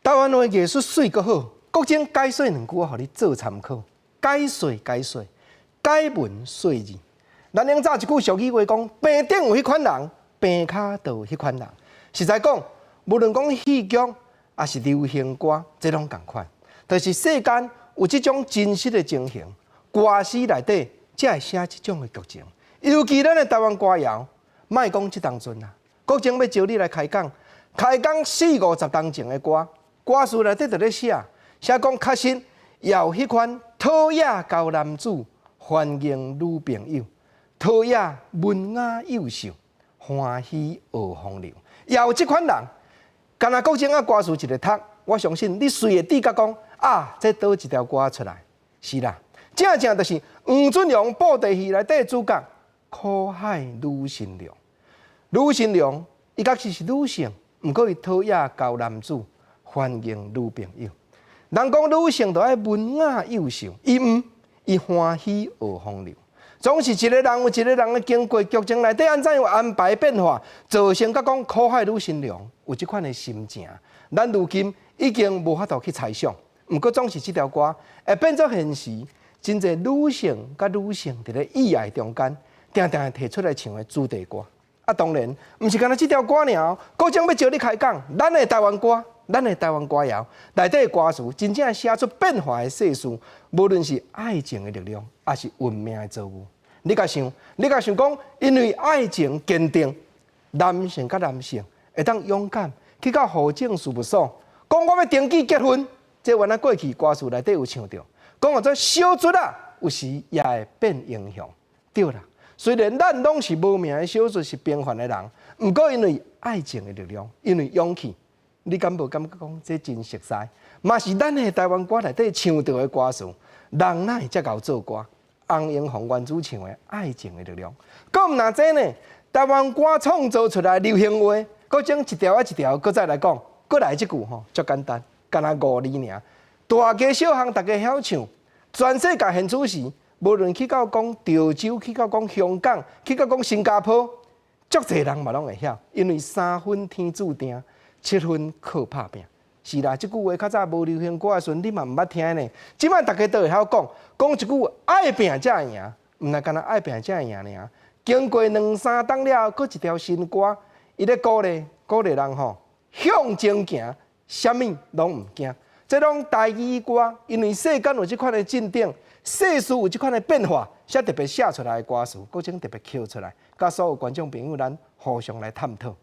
台湾的艺术水阁好，国情解说两句，互你做参考。解说，解文说字。咱用早一句俗语话讲：病顶有迄款人，病骹就有迄款人。实在讲，无论讲戏剧还是流行歌，这拢共款，就是世间有即种真实的情形，歌词内底才会写即种的剧情。尤其咱的台湾歌谣，莫讲即当阵啦，国情要招你来开讲，40-50当前的歌，歌词内底就咧写讲确实也有迄款讨厌交男子，欢迎女朋友，讨厌文雅幼秀，欢喜学风流，也有即款人。干那国情啊，歌词一个读，我相信你随会知甲讲啊，这倒一条歌出来？是啦，正就是黄俊良布袋戏内底的主角苦海女神娘。女神娘伊确实是女性，毋过伊讨厌交男子，欢迎女朋友。人讲女性就爱文雅幼秀，伊毋，伊欢喜学风流。总是一个人有一个人的经过剧情内底安怎样安排变化，造成甲讲苦海女神娘有即款的心情。咱如今已经无法度去猜想，毋过总是即条歌会变作现实，真侪女性甲女性伫咧意爱中间，定定提出来唱的主题歌。啊，当然毋是干那即条歌尔，国情要招你开讲，咱的台湾歌。咱的台湾歌谣内底的歌词，真正写出变化的世事，无论是爱情的力量，还是运命的造物。你甲想讲，因为爱情坚定，男性甲男性会当勇敢去到户政事务所，讲我要登记结婚。这原来过去歌词内底有唱到，讲或者小卒啊，有时也会变英雄。对啦，虽然咱拢是无名的小卒，是平凡的人，毋过因为爱情的力量，因为勇气。你敢无感觉讲这真熟悉？嘛是咱的台湾歌内底唱到的歌词，人哪会遮够做歌？洪英红原主唱的《爱情的力量》，搁毋那这呢？台湾歌创造出来流行话，搁整一条一条，搁再来讲，搁来即句吼，足简单，干那5字尔。大家小巷大家晓唱，全世界现此时，无论去到讲潮州，去到讲香港，去到讲新加坡，足侪人嘛拢会晓，因为3分天注定。7分靠打拼，是啦。即句话较早无流行歌的时阵，你嘛毋捌听呢。即摆大家都会晓讲一句爱拼才会赢，毋但干那爱拼才会赢尔。经过2-3冬了，搁一条新歌，伊咧鼓励人吼向前行，啥物拢毋惊。这种台语歌，因为世间有即款的进展，世事有即款的变化，才特别写出来的歌词，搁种特别扣出来，甲所有观众朋友咱互相来探讨。